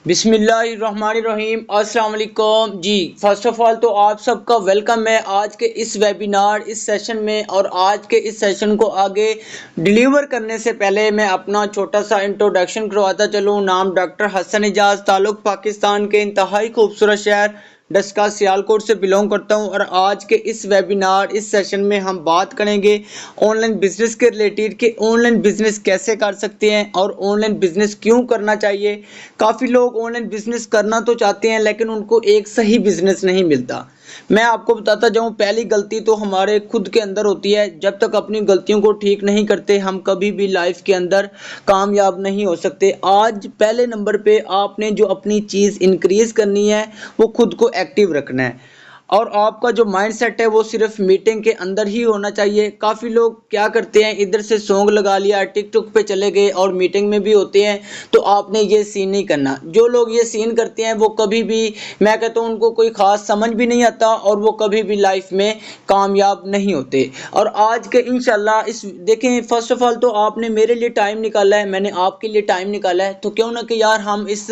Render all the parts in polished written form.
बिस्मिल्लाहिर्रहमानिर्रहीम। अस्सलाम वालेकुम जी। फर्स्ट ऑफ ऑल तो आप सबका वेलकम है आज के इस वेबिनार इस सेशन में। और आज के इस सेशन को आगे डिलीवर करने से पहले मैं अपना छोटा सा इंट्रोडक्शन करवाता चलूँ। नाम डॉक्टर हसन एजाज, ताल्लुक पाकिस्तान के इंतहाई खूबसूरत शहर डस्का सियालकोट से बिलोंग करता हूं। और आज के इस वेबिनार इस सेशन में हम बात करेंगे ऑनलाइन बिजनेस के रिलेटेड कि ऑनलाइन बिजनेस कैसे कर सकते हैं और ऑनलाइन बिजनेस क्यों करना चाहिए। काफ़ी लोग ऑनलाइन बिजनेस करना तो चाहते हैं लेकिन उनको एक सही बिजनेस नहीं मिलता। मैं आपको बताता जाऊं, पहली गलती तो हमारे खुद के अंदर होती है। जब तक अपनी गलतियों को ठीक नहीं करते हम कभी भी लाइफ के अंदर कामयाब नहीं हो सकते। आज पहले नंबर पे आपने जो अपनी चीज़ इंक्रीज करनी है वो खुद को एक्टिव रखना है। और आपका जो माइंडसेट है वो सिर्फ मीटिंग के अंदर ही होना चाहिए। काफ़ी लोग क्या करते हैं, इधर से सॉन्ग लगा लिया, टिकटॉक पे चले गए और मीटिंग में भी होते हैं। तो आपने ये सीन नहीं करना। जो लोग ये सीन करते हैं वो कभी भी, मैं कहता हूँ, उनको कोई ख़ास समझ भी नहीं आता और वो कभी भी लाइफ में कामयाब नहीं होते। और आज के इंशाल्लाह इस देखें, फर्स्ट ऑफ ऑल तो आपने मेरे लिए टाइम निकाला है, मैंने आपके लिए टाइम निकाला है, तो क्यों ना कि यार हम इस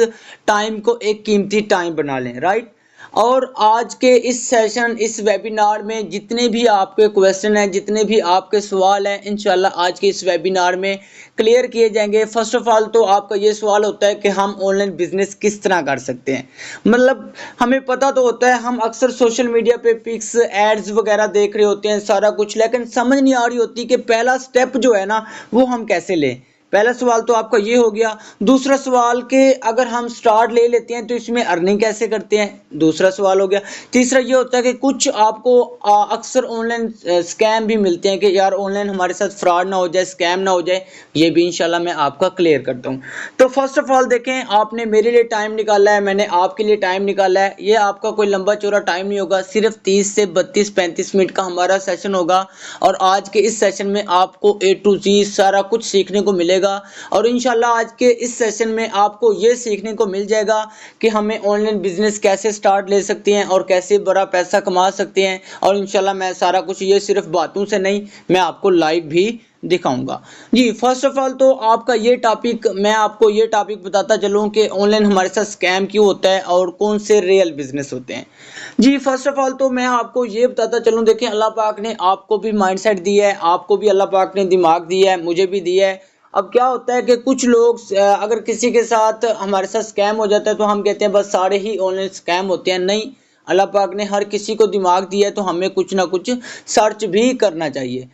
टाइम को एक कीमती टाइम बना लें, राइट। और आज के इस सेशन इस वेबिनार में जितने भी आपके क्वेश्चन हैं, जितने भी आपके सवाल हैं, इंशाल्लाह आज के इस वेबिनार में क्लियर किए जाएंगे। फर्स्ट ऑफ ऑल तो आपका ये सवाल होता है कि हम ऑनलाइन बिजनेस किस तरह कर सकते हैं। मतलब हमें पता तो होता है, हम अक्सर सोशल मीडिया पे पिक्स एड्स वगैरह देख रहे होते हैं सारा कुछ, लेकिन समझ नहीं आ रही होती कि पहला स्टेप जो है ना वो हम कैसे लें। पहला सवाल तो आपका ये हो गया। दूसरा सवाल कि अगर हम स्टार्ट ले लेते हैं तो इसमें अर्निंग कैसे करते हैं, दूसरा सवाल हो गया। तीसरा ये होता है कि कुछ आपको अक्सर ऑनलाइन स्कैम भी मिलते हैं कि यार ऑनलाइन हमारे साथ फ्रॉड ना हो जाए, स्कैम ना हो जाए। ये भी इंशाल्लाह मैं आपका क्लियर करता हूँ। तो फर्स्ट ऑफ ऑल देखें, आपने मेरे लिए टाइम निकाला है, मैंने आपके लिए टाइम निकाला है। ये आपका कोई लंबा चौड़ा टाइम नहीं होगा, सिर्फ 30 से 32-35 मिनट का हमारा सेशन होगा। और आज के इस सेशन में आपको A to Z सारा कुछ सीखने को मिलेगा। और इंशाल्लाह आज के इस सेशन में आपको ये सीखने को मिल जाएगा कि हमें ऑनलाइन बिजनेस कैसे स्टार्ट ले सकते हैं और कैसे बड़ा पैसा कमा सकते हैं। और इंशाल्लाह मैं सारा कुछ ये सिर्फ बातों से नहीं, मैं आपको लाइव भी दिखाऊंगा जी। फर्स्ट ऑफ ऑल तो आपका ये टॉपिक, मैं आपको ये टॉपिक बताता चलूं कि ऑनलाइन हमारे साथ स्कैम क्यों होता है और कौन से रियल बिजनेस होते हैं जी। फर्स्ट ऑफ ऑल तो मैं आपको ये बताता चलूं, देखिए अल्लाह पाक ने आपको भी माइंडसेट दिया है, आपको भी अल्लाह पाक ने दिमाग दिया है, मुझे भी दिया है। अब क्या होता है कि कुछ लोग अगर किसी के साथ हमारे साथ स्कैम हो जाता है तो हम कहते हैं बस सारे ही ऑनलाइन स्कैम होते हैं। नहीं, अल्लाह पाक ने हर किसी को दिमाग दिया है तो हमें कुछ ना कुछ सर्च भी करना चाहिए।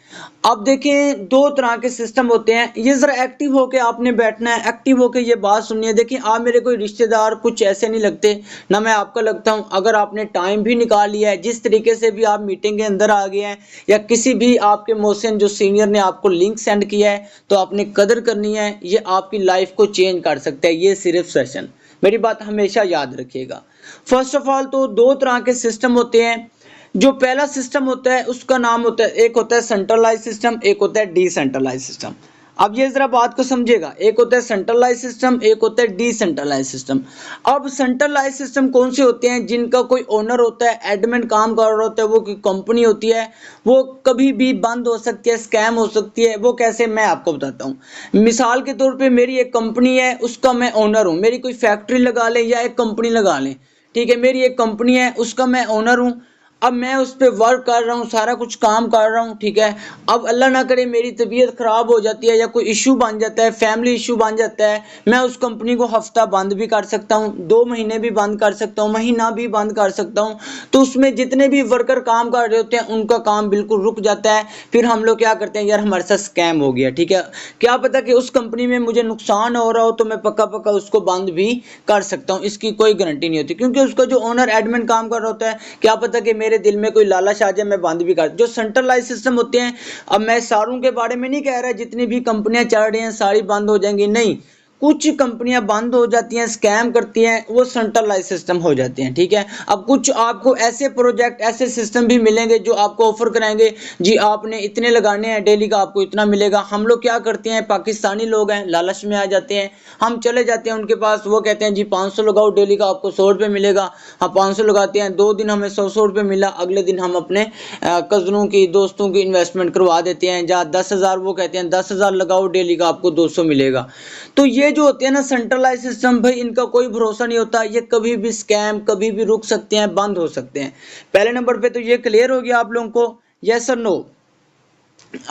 अब देखें, दो तरह के सिस्टम होते हैं। ये ज़रा एक्टिव होके आपने बैठना है, एक्टिव होके ये बात सुननी है। देखिए आप मेरे कोई रिश्तेदार कुछ ऐसे नहीं लगते, ना मैं आपका लगता हूँ। अगर आपने टाइम भी निकाल लिया है, जिस तरीके से भी आप मीटिंग के अंदर आ गए हैं या किसी भी आपके मोशन जो सीनियर ने आपको लिंक सेंड किया है, तो आपने कदर करनी है। ये आपकी लाइफ को चेंज कर सकता है ये सिर्फ सेशन, मेरी बात हमेशा याद रखिएगा। फर्स्ट ऑफ ऑल तो दो तरह के सिस्टम होते हैं। जो पहला सिस्टम होता है उसका नाम होता है, एक होता है सेंट्रलाइज सिस्टम, एक होता है डिसेंट्रलाइज सिस्टम। अब ये जरा बात को समझिएगा, एक होता है सेंट्रलाइज सिस्टम, एक होता है डिसेंट्रलाइज सिस्टम। अब सेंट्रलाइज सिस्टम कौन से होते हैं, जिनका कोई ओनर होता है, एडमिन काम कर रहा होता है, वो कोई कंपनी होती है, वो कभी भी बंद हो सकती है, स्कैम हो सकती है। वो कैसे, मैं आपको बताता हूँ। मिसाल के तौर पे मेरी एक कंपनी है, उसका मैं ओनर हूँ। मेरी कोई फैक्ट्री लगा लें या एक कंपनी लगा लें, ठीक है, मेरी एक कंपनी है, उसका मैं ओनर हूँ। अब मैं उस पर वर्क कर रहा हूँ, सारा कुछ काम कर रहा हूँ, ठीक है। अब अल्लाह ना करे मेरी तबीयत ख़राब हो जाती है या कोई इशू बन जाता है, फैमिली इशू बन जाता है, मैं उस कंपनी को हफ्ता बंद भी कर सकता हूँ, 2 महीने भी बंद कर सकता हूँ, महीना भी बंद कर सकता हूँ। तो उसमें जितने भी वर्कर काम कर रहे होते हैं उनका काम बिल्कुल रुक जाता है। फिर हम लोग क्या करते हैं, यार हमारे साथ स्कैम हो गया, ठीक है। क्या पता कि उस कंपनी में मुझे नुकसान हो रहा हो तो मैं पक्का पक्का उसको बंद भी कर सकता हूँ, इसकी कोई गारंटी नहीं होती, क्योंकि उसका जो ओनर एडमिन काम कर रहा होता है, क्या पता कि मेरे दिल में कोई लालच आ जाए, मैं बंद भी कर। जो सेंट्रलाइज सिस्टम होते हैं, अब मैं सारों के बारे में नहीं कह रहा जितनी भी कंपनियां चल रही हैं सारी बंद हो जाएंगी, नहीं। कुछ कंपनियां बंद हो जाती हैं, स्कैम करती हैं, वो सेंट्रलाइज सिस्टम हो जाते हैं, ठीक है। अब कुछ आपको ऐसे प्रोजेक्ट, ऐसे सिस्टम भी मिलेंगे जो आपको ऑफर कराएंगे, जी आपने इतने लगाने हैं, डेली का आपको इतना मिलेगा। हम लोग क्या करते हैं, पाकिस्तानी लोग हैं, लालच में आ जाते हैं, हम चले जाते हैं उनके पास, वो कहते हैं जी 500 लगाओ, डेली का आपको 100 रुपये मिलेगा। हम 500 लगाते हैं, 2 दिन हमें 100 रुपये मिला, अगले दिन हम अपने कज़नों की, दोस्तों की इन्वेस्टमेंट करवा देते हैं। जहाँ 10,000 वो कहते हैं 10,000 लगाओ, डेली का आपको 200 मिलेगा। तो ये ये जो होते हैं ना सेंट्रलाइज सिस्टम, भाई इनका कोई भरोसा नहीं होता, ये कभी भी स्कैम, कभी भी रुक सकते हैं, बंद हो सकते हैं। पहले नंबर पे तो ये क्लियर हो गया आप लोगों को, यस और नो।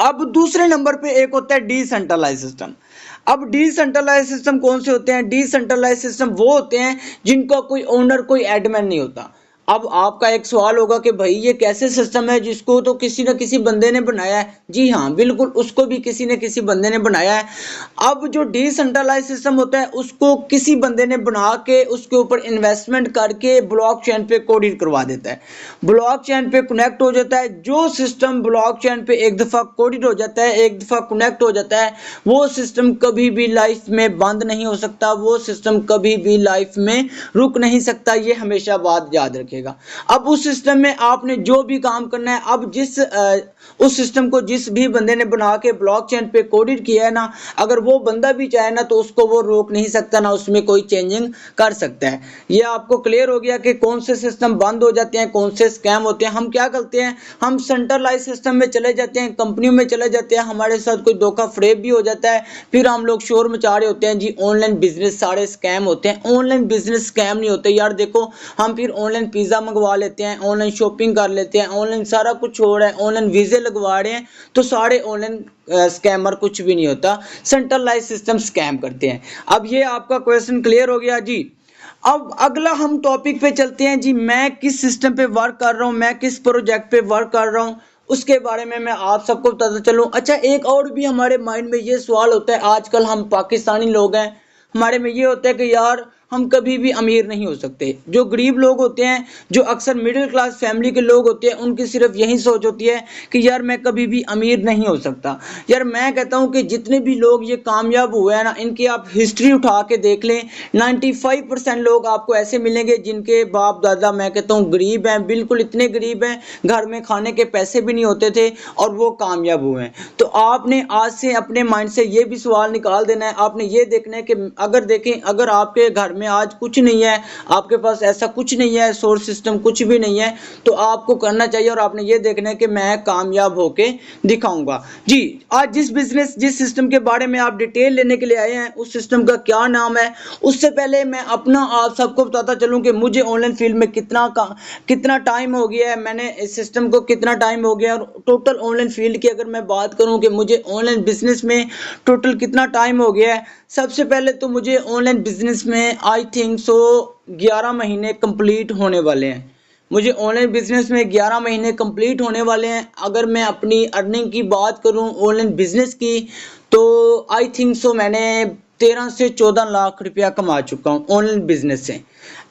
अब दूसरे नंबर पे एक होता है डिसेंट्रलाइज सिस्टम। अब डिसेंट्रलाइज सिस्टम कौन से होते हैं? डिसेंट्रलाइज सिस्टम वो होते हैं जिनका कोई ओनर, कोई एडमिन नहीं होता। अब आपका एक सवाल होगा कि भाई ये कैसे सिस्टम है जिसको तो किसी न किसी बंदे ने बनाया है? जी हाँ, बिल्कुल, उसको भी किसी न किसी बंदे ने बनाया है। अब जो डिसेंट्रलाइज सिस्टम होता है उसको किसी बंदे ने बना के उसके ऊपर इन्वेस्टमेंट करके ब्लॉकचेन पे कोडेड करवा देता है, ब्लॉकचेन पे कनेक्ट हो जाता है। जो सिस्टम ब्लॉकचेन पे एक दफा कोडेड हो जाता है, एक दफा कनेक्ट हो जाता है, वो सिस्टम कभी भी लाइफ में बंद नहीं हो सकता, वो सिस्टम कभी भी लाइफ में रुक नहीं सकता। ये हमेशा बात याद रखेगा। अब उस सिस्टम में आपने जो भी काम करना है, अब उस सिस्टम को जिस भी बंदे ने बना के ब्लॉकचेन पे कोडेड किया है ना, अगर वो बंदा भी चाहे ना तो उसको वो रोक नहीं सकता, ना उसमें कोई चेंजिंग कर सकता है। ये आपको क्लियर हो गया कि कौन से सिस्टम बंद हो जाते हैं, कौन से स्कैम होते हैं। हम क्या करते हैं, हम सेंट्रलाइज सिस्टम में चले जाते हैं, कंपनियों में चले जाते हैं, हमारे साथ कोई धोखा फ्रेब भी हो जाता है, फिर हम लोग शोर मचा रहे होते हैं जी ऑनलाइन बिजनेस सारे स्कैम होते हैं। ऑनलाइन बिजनेस स्कैम नहीं होते यार। देखो, हम फिर ऑनलाइन पिज्जा मंगवा लेते हैं, ऑनलाइन शॉपिंग कर लेते हैं, ऑनलाइन सारा कुछ हो रहा है, ऑनलाइन वीजे लगवा रहे हैं, तो सारे ऑनलाइन स्कैमर कुछ भी नहीं होता, सेंट्रलाइज सिस्टम स्कैम करते हैं। अब ये आपका क्वेश्चन क्लियर हो गया जी। अब अगला हम टॉपिक पे चलते हैं जी, मैं किस सिस्टम पे वर्क कर रहा हूँ, मैं किस प्रोजेक्ट पे वर्क कर रहा हूँ, उसके बारे में मैं आप सबको बताता चलूँ। अच्छा, एक और भी हमारे माइंड में ये सवाल होता है, आजकल हम पाकिस्तानी लोग हैं, हमारे में ये होता है कि यार हम कभी भी अमीर नहीं हो सकते। जो गरीब लोग होते हैं, जो अक्सर मिडिल क्लास फैमिली के लोग होते हैं, उनकी सिर्फ यही सोच होती है कि यार मैं कभी भी अमीर नहीं हो सकता। यार मैं कहता हूं कि जितने भी लोग ये कामयाब हुए हैं ना, इनकी आप हिस्ट्री उठा के देख लें, 95% लोग आपको ऐसे मिलेंगे जिनके बाप दादा, मैं कहता हूँ, गरीब हैं, बिल्कुल इतने गरीब हैं, घर में खाने के पैसे भी नहीं होते थे और वो कामयाब हुए हैं। तो आपने आज से अपने माइंड से ये भी सवाल निकाल देना है, आपने ये देखना है कि अगर देखें, अगर आपके घर में आज कुछ नहीं है, आपके पास ऐसा कुछ नहीं है, सोर्स सिस्टम कुछ भी नहीं है, तो आपको करना चाहिए और आपने ये देखना है कि मैं कामयाब होके दिखाऊंगा जी। आज जिस सिस्टम के बारे में आप डिटेल लेने के लिए आए हैं, उस सिस्टम का क्या नाम है, उससे पहले मैं अपना आप सबको बताता चलूं कि मुझे ऑनलाइन फील्ड में कितना टाइम हो गया है, मैंने इस सिस्टम को कितना टाइम हो गया, और टोटल ऑनलाइन फील्ड की अगर मैं बात करूं कि मुझे ऑनलाइन बिजनेस में टोटल कितना टाइम हो गया है। सबसे पहले तो मुझे ऑनलाइन बिजनेस में आई थिंक सो 11 महीने कंप्लीट होने वाले हैं। मुझे ऑनलाइन बिजनेस में 11 महीने कंप्लीट होने वाले हैं। अगर मैं अपनी अर्निंग की बात करूं ऑनलाइन बिजनेस की, तो आई थिंक सो मैंने 13 से 14 लाख रुपया कमा चुका हूं ऑनलाइन बिजनेस से।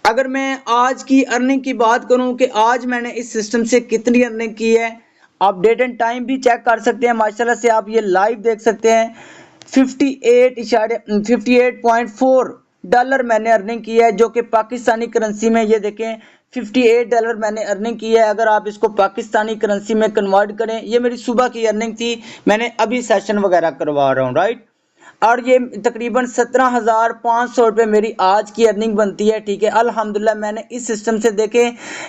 अगर मैं आज की अर्निंग की बात करूं कि आज मैंने इस सिस्टम से कितनी अर्निंग की है, आप डेट एंड टाइम भी चेक कर सकते हैं, माशाल्लाह से आप ये लाइव देख सकते हैं। 58.4 डॉलर मैंने अर्निंग की है, जो कि पाकिस्तानी करेंसी में, ये देखें, $58 मैंने अर्निंग की है। अगर आप इसको पाकिस्तानी करेंसी में कन्वर्ट करें, ये मेरी सुबह की अर्निंग थी, मैंने अभी सेशन वगैरह करवा रहा हूँ, राइट। और ये तकरीबन 17,500 रुपये मेरी आज की अर्निंग बनती है, ठीक है। अल्हम्दुलिल्लाह मैंने इस सिस्टम से देखे,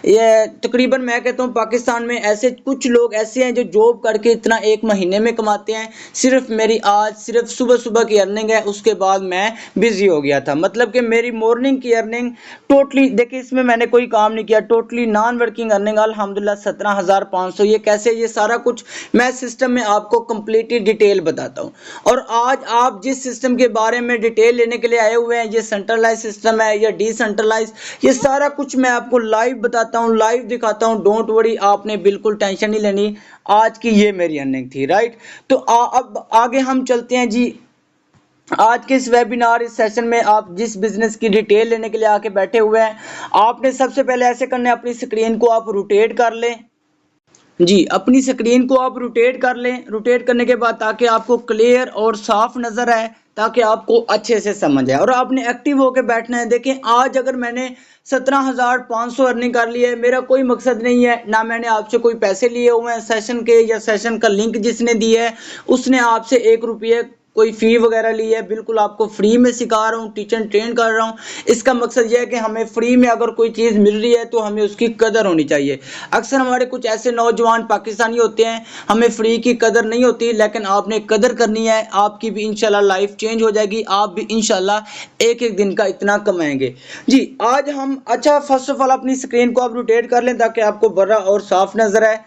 ये तकरीबन मैं कहता हूँ पाकिस्तान में ऐसे कुछ लोग ऐसे हैं जो जॉब करके इतना एक महीने में कमाते हैं। सिर्फ मेरी आज सिर्फ सुबह की अर्निंग है, उसके बाद मैं बिजी हो गया था। मतलब कि मेरी मॉर्निंग की अर्निंग टोटली, देखिए इसमें मैंने कोई काम नहीं किया, टोटली नॉन वर्किंग अर्निंग अल्हम्दुलिल्लाह 17,500। ये कैसे, ये सारा कुछ मैं सिस्टम में आपको कंप्लीटली डिटेल बताता हूँ। और आज आप जिस सिस्टम के बारे में डिटेल लेने के लिए आए हुए हैं, ये सेंट्रलाइज सिस्टम है या डिसेंट्रलाइज, ये सारा कुछ मैं आपको लाइव बताता हूँ, लाइव दिखाता हूँ। डोंट वरी, आपने बिल्कुल टेंशन नहीं लेनी। आज की ये मेरी अर्निंग थी, राइट। तो अब आगे हम चलते हैं जी। आज के इस वेबिनार, इस सेशन में आप जिस बिजनेस की डिटेल लेने के लिए आके बैठे हुए हैं, आपने सबसे पहले ऐसे करना है, अपनी स्क्रीन को आप रोटेट कर लें जी, अपनी स्क्रीन को आप रोटेट कर लें। रोटेट करने के बाद ताकि आपको क्लियर और साफ नजर आए, ताकि आपको अच्छे से समझ आए, और आपने एक्टिव होकर बैठना है। देखें, आज अगर मैंने 17,500 अर्निंग कर ली है, मेरा कोई मकसद नहीं है, ना मैंने आपसे कोई पैसे लिए हुए हैं सेशन के, या सेशन का लिंक जिसने दिया है उसने आपसे 1 रुपये कोई फी वगैरह ली है, बिल्कुल आपको फ्री में सिखा रहा हूँ, टीचर ट्रेन कर रहा हूँ। इसका मकसद यह है कि हमें फ्री में अगर कोई चीज़ मिल रही है तो हमें उसकी कदर होनी चाहिए। अक्सर हमारे कुछ ऐसे नौजवान पाकिस्तानी होते हैं, हमें फ्री की कदर नहीं होती, लेकिन आपने कदर करनी है, आपकी भी इंशाल्लाह लाइफ चेंज हो जाएगी, आप भी इंशाल्लाह एक एक दिन का इतना कमाएंगे। जी आज हम अच्छा फर्स्ट ऑफ ऑल अपनी स्क्रीन को आप रोटेट कर लें ताकि आपको बड़ा और साफ नजर आए।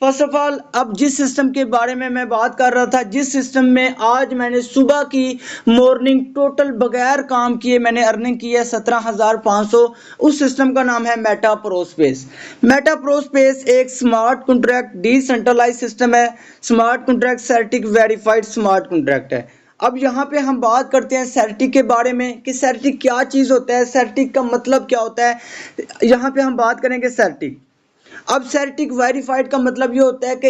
फर्स्ट ऑफ ऑल अब जिस सिस्टम के बारे में मैं बात कर रहा था, जिस सिस्टम में आज मैंने सुबह की मॉर्निंग टोटल बगैर काम किए मैंने अर्निंग की है 17,500, उस सिस्टम का नाम है मेटा प्रोस्पेस। मेटा प्रोस्पेस एक स्मार्ट कॉन्ट्रैक्ट डिसेंट्रलाइज सिस्टम है, smart contract सर्टिक verified smart contract है। अब यहाँ पे हम बात करते हैं सर्टिक के बारे में कि सर्टिक क्या चीज़ होता है, सर्टिक का मतलब क्या होता है। यहाँ पे हम बात करेंगे सर्टिक। अब सर्टिक वेरीफाइड का मतलब ये होता है कि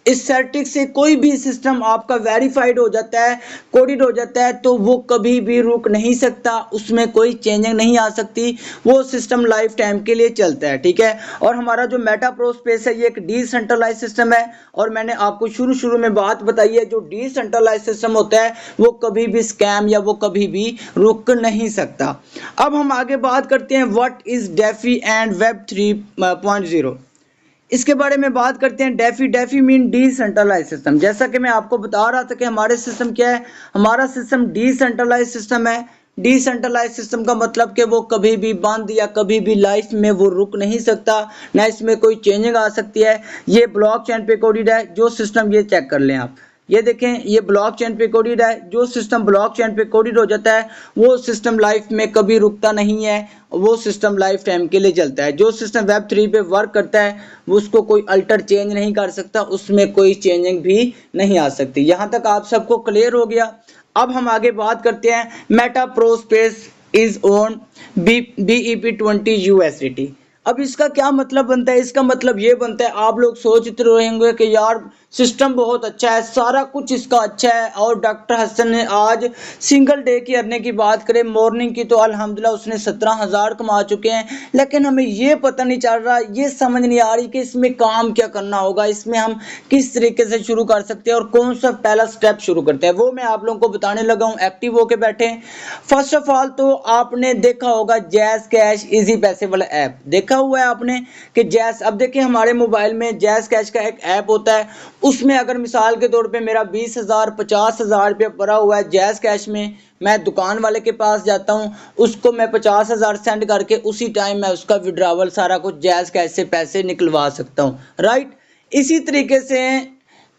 इस सर्टिक से कोई भी सिस्टम आपका वेरीफाइड हो जाता है, कोडेड हो जाता है, तो वो कभी भी रुक नहीं सकता, उसमें कोई चेंजिंग नहीं आ सकती, वो सिस्टम लाइफ टाइम के लिए चलता है, ठीक है। और हमारा जो मेटा प्रोस्पेस है ये एक डिसेंट्रलाइज सिस्टम है, और मैंने आपको शुरू में बात बताई है, जो डिसेंट्रलाइज सिस्टम होता है वो कभी भी स्कैम या वो कभी भी रुक नहीं सकता। अब हम आगे बात करते हैं what is DeFi and web 3.0, इसके बारे में बात करते हैं। DeFi mean decentralize system. जैसा कि मैं आपको बता रहा था कि हमारे सिस्टम क्या है, हमारा सिस्टम डिसेंट्रलाइज सिस्टम है। डिसेंट्रलाइज सिस्टम का मतलब कि वो कभी भी बंद या कभी भी लाइफ में वो रुक नहीं सकता, ना इसमें कोई चेंजिंग आ सकती है। ये ब्लॉकचेन पे कोडेड है, जो सिस्टम, ये चेक कर लें आप, ये देखें ये ब्लॉकचेन पे कोडेड है। जो सिस्टम ब्लॉकचेन पे कोडेड हो जाता है वो सिस्टम लाइफ में कभी रुकता नहीं है, वो सिस्टम लाइफ टाइम के लिए चलता है। जो सिस्टम वेब 3 पे वर्क करता है वो उसको कोई अल्टर चेंज नहीं कर सकता, उसमें कोई चेंजिंग भी नहीं आ सकती। यहाँ तक आप सबको क्लियर हो गया। अब हम आगे बात करते हैं। Meta Prospace is on BEP20 USDT। अब इसका क्या मतलब बनता है, इसका मतलब ये बनता है, आप लोग सोचते रहेंगे कि यार सिस्टम बहुत अच्छा है, सारा कुछ इसका अच्छा है, और डॉक्टर हसन ने आज सिंगल डे की अर्निंग की बात करें मॉर्निंग की तो अल्हम्दुलिल्लाह उसने 17,000 कमा चुके हैं, लेकिन हमें ये पता नहीं चल रहा, ये समझ नहीं आ रही कि इसमें काम क्या करना होगा, इसमें हम किस तरीके से शुरू कर सकते हैं और कौन सा पहला स्टेप शुरू करते हैं, वो मैं आप लोगों को बताने लगा हूँ। एक्टिव होके बैठे। फर्स्ट ऑफ ऑल तो आपने देखा होगा जैज़ कैश इजी पैसे वाला ऐप देखा हुआ है आपने कि जैज़, अब देखिए हमारे मोबाइल में जैज़ कैश का एक ऐप होता है, उसमें अगर मिसाल के तौर पे मेरा 20,000 50,000 रुपया पड़ा हुआ है जैज़ कैश में, मैं दुकान वाले के पास जाता हूँ, उसको मैं 50,000 सेंड करके उसी टाइम मैं उसका विड्रावल सारा कुछ जैज़ कैश से पैसे निकलवा सकता हूँ, राइट। इसी तरीके से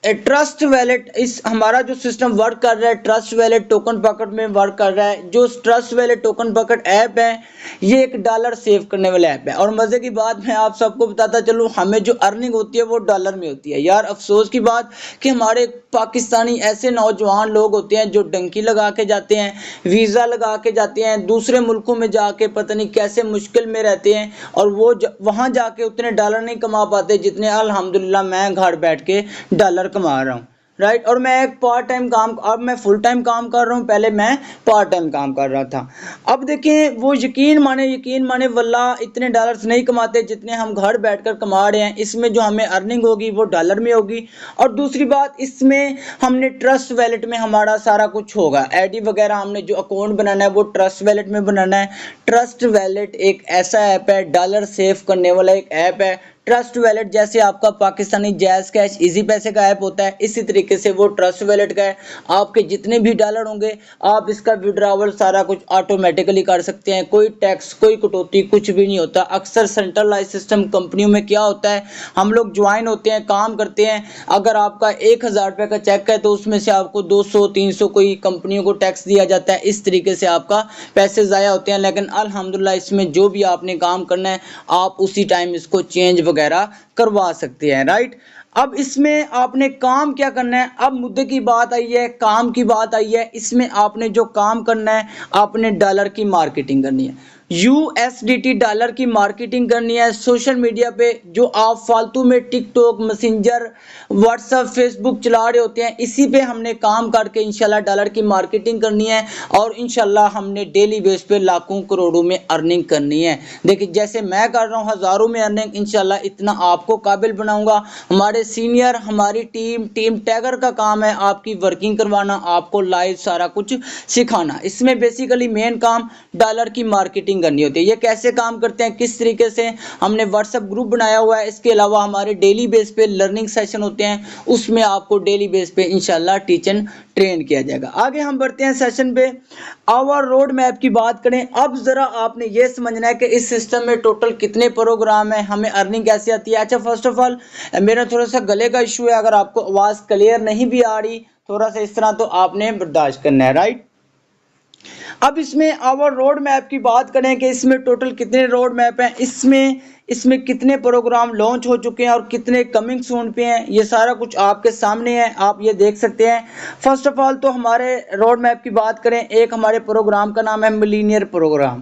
ट्रस्ट वैलेट, इस हमारा जो सिस्टम वर्क कर रहा है ट्रस्ट वैलेट टोकन बकेट में वर्क कर रहा है। जो trust wallet token bucket app है ये एक डॉलर सेव करने वाला ऐप है, और मज़े की बात मैं आप सबको बताता चलूँ, हमें जो अर्निंग होती है वो डॉलर में होती है। यार अफसोस की बात कि हमारे पाकिस्तानी ऐसे नौजवान लोग होते हैं जो डंकी लगा के जाते हैं, वीज़ा लगा के जाते हैं, दूसरे मुल्कों में जाके पता नहीं कैसे मुश्किल में रहते हैं, और वो वहाँ जाके उतने डॉलर नहीं कमा पाते जितने अल्हम्दुलिल्लाह मैं घर बैठ के डॉलर कमा रहा हूँ, राइट। और मैं एक पार्ट टाइम काम, अब मैं फुल टाइम काम कर रहा हूँ, पहले मैं पार्ट टाइम काम कर रहा था। अब देखें वो यकीन माने वल्लाह इतने डॉलर्स नहीं कमाते जितने हम घर बैठकर कमा रहे हैं। इसमें जो हमें अर्निंग होगी वो डॉलर में होगी, और दूसरी बात इसमें हमने ट्रस्ट वैलेट में हमारा सारा कुछ होगा, आईडी वगैरह हमने जो अकाउंट बनाना है वो ट्रस्ट वैलेट में बनाना है। ट्रस्ट वैलेट एक ऐसा ऐप है, डॉलर सेव करने वाला एक ऐप है। ट्रस्ट वैलेट जैसे आपका पाकिस्तानी जैज़ कैश इजी पैसे का ऐप होता है, इसी तरीके से वो ट्रस्ट वैलेट का है। आपके जितने भी डॉलर होंगे आप इसका विड्रावल सारा कुछ ऑटोमेटिकली कर सकते हैं, कोई टैक्स कोई कटौती कुछ भी नहीं होता। अक्सर सेंट्रलाइज सिस्टम कंपनियों में क्या होता है, हम लोग ज्वाइन होते हैं, काम करते हैं, अगर आपका 1,000 रुपये का चेक है तो उसमें से आपको 200-300 कोई कंपनियों को टैक्स दिया जाता है, इस तरीके से आपका पैसे ज़ाया होते हैं। लेकिन अल्हम्दुलिल्लाह इसमें जो भी आपने काम करना है आप उसी टाइम इसको चेंज वगैरह करवा सकते हैं, राइट। अब इसमें आपने काम क्या करना है, अब मुद्दे की बात आई है, काम की बात आई है। इसमें आपने जो काम करना है आपने डॉलर की मार्केटिंग करनी है। USDT डॉलर की मार्केटिंग करनी है सोशल मीडिया पे। जो आप फालतू में टिकटॉक, मैसेंजर, व्हाट्सएप, फेसबुक चला रहे होते हैं, इसी पे हमने काम करके इंशाल्लाह डॉलर की मार्केटिंग करनी है और इंशाल्लाह हमने डेली बेस पे लाखों करोड़ों में अर्निंग करनी है। देखिए जैसे मैं कर रहा हूँ हजारों में अर्निंग, इंशाल्लाह इतना आपको काबिल बनाऊंगा। हमारे सीनियर, हमारी टीम टैगर का काम है आपकी वर्किंग करवाना, आपको लाइव सारा कुछ सिखाना। इसमें बेसिकली मेन काम डॉलर की मार्केटिंग करनी होती है। ये कैसे काम करते हैं, किस तरीके से, हमने व्हाट्सएप ग्रुप बनाया हुआ है। इसके अलावा हमारे डेली बेस पे लर्निंग सेशन होते हैं, उसमें आपको डेली बेस पे इंशाल्लाह टीच एंड ट्रेन किया जाएगा। आगे हम बढ़ते हैं सेशन पे। आवर रोड मैप की बात करें, अब जरा आपने ये समझना है कि इस सिस्टम में टोटल कितने प्रोग्राम है, हमें अर्निंग कैसे आती है। अच्छा फर्स्ट ऑफ ऑल मेरा थोड़ा सा गले का इशू है, अगर आपको आवाज क्लियर नहीं भी आ रही थोड़ा सा इस तरह, तो आपने बर्दाश्त करना है, राइट। अब इसमें आवर रोड मैप की बात करें कि इसमें टोटल कितने रोड मैप हैं, इसमें कितने प्रोग्राम लॉन्च हो चुके हैं और कितने कमिंग सून पे हैं, ये सारा कुछ आपके सामने है, आप ये देख सकते हैं। फर्स्ट ऑफ ऑल तो हमारे रोड मैप की बात करें, एक हमारे प्रोग्राम का नाम है मिलीनियर प्रोग्राम।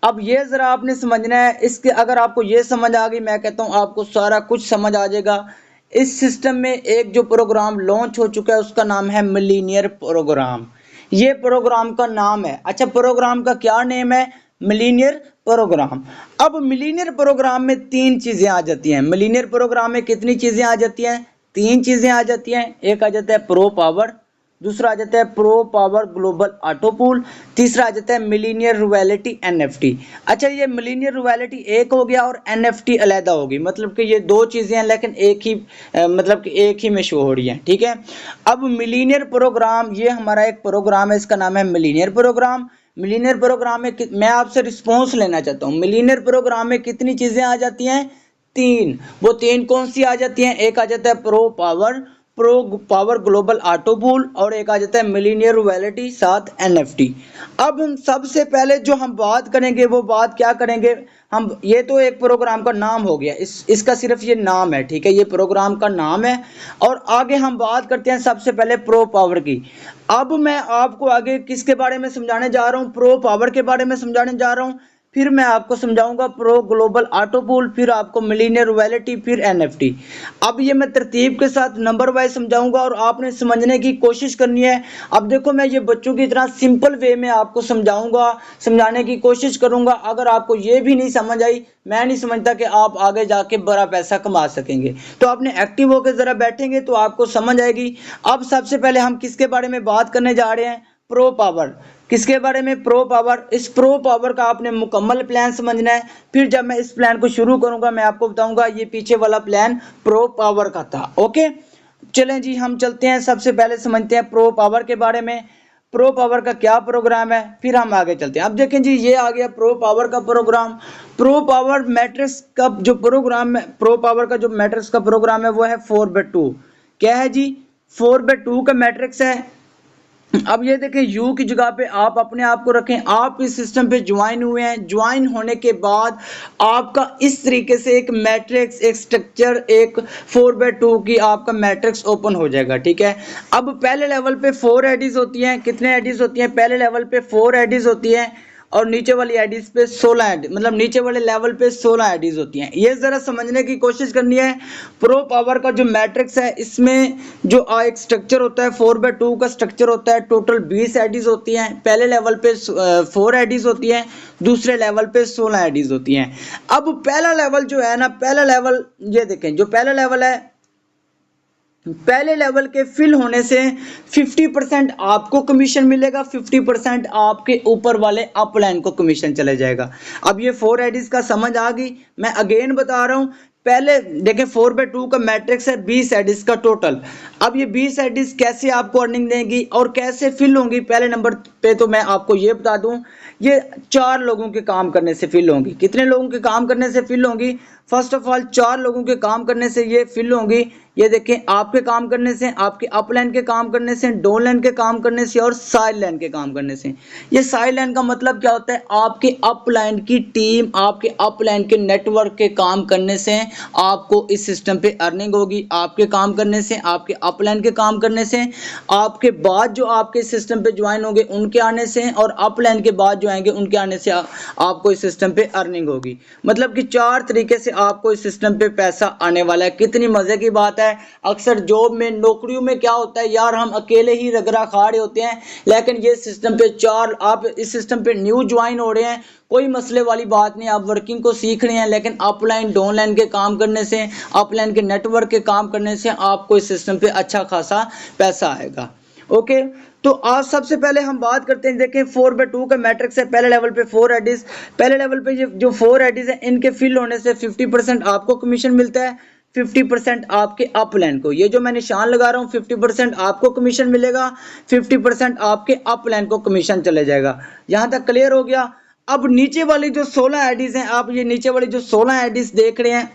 अब ये जरा आपने समझना है, इसके अगर आपको ये समझ आ गई, मैं कहता हूँ आपको सारा कुछ समझ आ जाएगा। इस सिस्टम में एक जो प्रोग्राम लॉन्च हो चुका है उसका नाम है मिलीनियर प्रोग्राम, ये प्रोग्राम का नाम है। अच्छा प्रोग्राम का क्या नेम है, मिलीनियर प्रोग्राम। अब मिलीनियर प्रोग्राम में तीन चीजें आ जाती हैं। मिलीनियर प्रोग्राम में कितनी चीजें आ जाती हैं, तीन चीजें आ जाती हैं। एक आ जाता है प्रो पावर, दूसरा आ जाता है pro power global auto pool, तीसरा आ जाता है मिलीनियर रॉयल्टी NFT। अच्छा ये मिलीनियर रॉयल्टी एक हो गया और NFT अलहदा होगी, मतलब कि ये दो चीजें हैं लेकिन एक ही मतलब कि एक ही में शो हो रही है, ठीक है। अब मिलीनियर प्रोग्राम, ये हमारा एक प्रोग्राम है, इसका नाम है मिलीनियर प्रोग्राम। मिलीनियर प्रोग्राम में मैं आपसे रिस्पॉन्स लेना चाहता हूँ, मिलीनियर प्रोग्राम में कितनी चीजें आ जाती हैं, तीन। वो तीन कौन सी आ जाती हैं, एक आ जाता है pro power global auto pool और एक आ जाता है मिलीनियर रॉयल्टी साथ NFT। अब हम सबसे पहले जो हम बात करेंगे वो बात क्या करेंगे हम, ये तो एक प्रोग्राम का नाम हो गया, इसका सिर्फ ये नाम है, ठीक है, ये प्रोग्राम का नाम है। और आगे हम बात करते हैं सबसे पहले प्रो पावर की। अब मैं आपको आगे किसके बारे में समझाने जा रहा हूँ, प्रो पावर के बारे में समझाने जा रहा हूँ, फिर मैं आपको समझाऊंगा प्रो ग्लोबल ऑटो पूल, फिर आपको मिलीनियर रॉयल्टी, फिर NFT। अब ये मैं तरतीब के साथ नंबर वाइज समझाऊंगा और आपने समझने की कोशिश करनी है। अब देखो मैं ये बच्चों की तरह सिंपल वे में आपको समझाऊंगा, समझाने की कोशिश करूंगा। अगर आपको ये भी नहीं समझ आई, मैं नहीं समझता कि आप आगे जाके बड़ा पैसा कमा सकेंगे। तो आपने एक्टिव होकर जरा बैठेंगे तो आपको समझ आएगी। अब सबसे पहले हम किसके बारे में बात करने जा रहे हैं, प्रो पावर। किसके बारे में, प्रो पावर। इस प्रो पावर का आपने मुकम्मल प्लान समझना है, फिर जब मैं इस प्लान को शुरू करूंगा मैं आपको बताऊंगा ये पीछे वाला प्लान प्रो पावर का था। ओके चलें जी हम चलते हैं, सबसे पहले समझते हैं प्रो पावर के बारे में, प्रो पावर का क्या प्रोग्राम है, फिर हम आगे चलते हैं। अब देखें जी ये आ गया प्रो पावर का प्रोग्राम। प्रो पावर मैट्रिक्स का जो प्रोग्राम है, प्रो पावर का जो मैट्रिक्स का प्रोग्राम है वो है 4/2। क्या है जी, 4/2 का मैट्रिक्स है। अब ये देखें यू की जगह पे आप अपने आप को रखें, आप इस सिस्टम पे ज्वाइन हुए हैं। ज्वाइन होने के बाद आपका इस तरीके से एक मैट्रिक्स, एक स्ट्रक्चर, एक 4/2 की आपका मैट्रिक्स ओपन हो जाएगा, ठीक है। अब पहले लेवल पे 4 एडीज होती हैं, कितने एडीज होती हैं, पहले लेवल पे 4 एडीज होती हैं और नीचे वाली एडीज पे 16 एडीज, मतलब नीचे वाले लेवल पे 16 एडीज होती हैं। ये जरा समझने की कोशिश करनी है। प्रो पावर का जो मैट्रिक्स है इसमें जो एक स्ट्रक्चर होता है 4/2 का स्ट्रक्चर होता है, टोटल 20 एडीज होती हैं। पहले लेवल पे 4 एडीज होती हैं, दूसरे लेवल पे 16 एडीज होती हैं। अब पहला लेवल जो है ना, पहला लेवल ये देखें, जो पहला लेवल है, पहले लेवल के फिल होने से 50% आपको कमीशन मिलेगा, 50% आपके ऊपर वाले अपलाइन को कमीशन चले जाएगा। अब ये 4 एडीज का समझ आ गई। मैं अगेन बता रहा हूं, पहले देखें 4/2 का मैट्रिक्स है 20 एडीज का टोटल। अब ये 20 एडीज कैसे आपको अर्निंग देंगी और कैसे फिल होंगी, पहले नंबर पे तो मैं आपको ये बता दूं, ये 4 लोगों के काम करने से फिल होंगी। कितने लोगों के काम करने से फिल होंगी, फर्स्ट ऑफ ऑल 4 लोगों के काम करने से ये फिल होंगी। ये देखें, आपके काम करने से, आपके अप लाइन के काम करने से, डाउन लाइन के काम करने से और साइड लाइन के काम करने से। ये साइड लाइन का मतलब क्या होता है? आपके अप लाइन की टीम, आपके अप लाइन के नेटवर्क के काम करने से आपको इस सिस्टम पे अर्निंग होगी। आपके काम करने से, आपके अप लाइन के काम करने से, आपके बाद जो आपके सिस्टम पे ज्वाइन होंगे उनके आने से, और अप लाइन के बाद जो आएंगे उनके आने से आपको इस सिस्टम पे अर्निंग होगी। मतलब कि 4 तरीके से आपको इस सिस्टम पे पैसा आने वाला है। कितनी मजे की बात है। अक्सर जॉब में, नौकरियों में क्या होता है यार, हम अकेले ही रगड़ा खा रहे होते हैं, लेकिन ये सिस्टम पे आप इस सिस्टम पे न्यू ज्वाइन हो रहे हैं, कोई मसले वाली बात नहीं। आप वर्किंग को सीख रहे हैं, लेकिन अपलाइन डाउन लाइन के काम करने से, अपलाइन के नेटवर्क के काम करने से आपको इस सिस्टम पे अच्छा खासा पैसा आएगा। ओके, तो आज सबसे पहले हम बात करते हैं, देखें 4/2 का मैट्रिक्स है। पहले लेवल पे 4 एडिस, पहले लेवल पे जो 4 एडिस है इनके फिल होने से 50% आपको कमीशन मिलता है, 50% आपके अपलाइन को। ये जो मैं निशान लगा रहा हूँ 50% आपको कमीशन मिलेगा, 50% आपके अपलाइन को कमीशन चले जाएगा। यहाँ तक क्लियर हो गया। अब नीचे वाली जो 16 एडिस हैं, आप ये नीचे वाली जो 16 एडिस देख रहे हैं,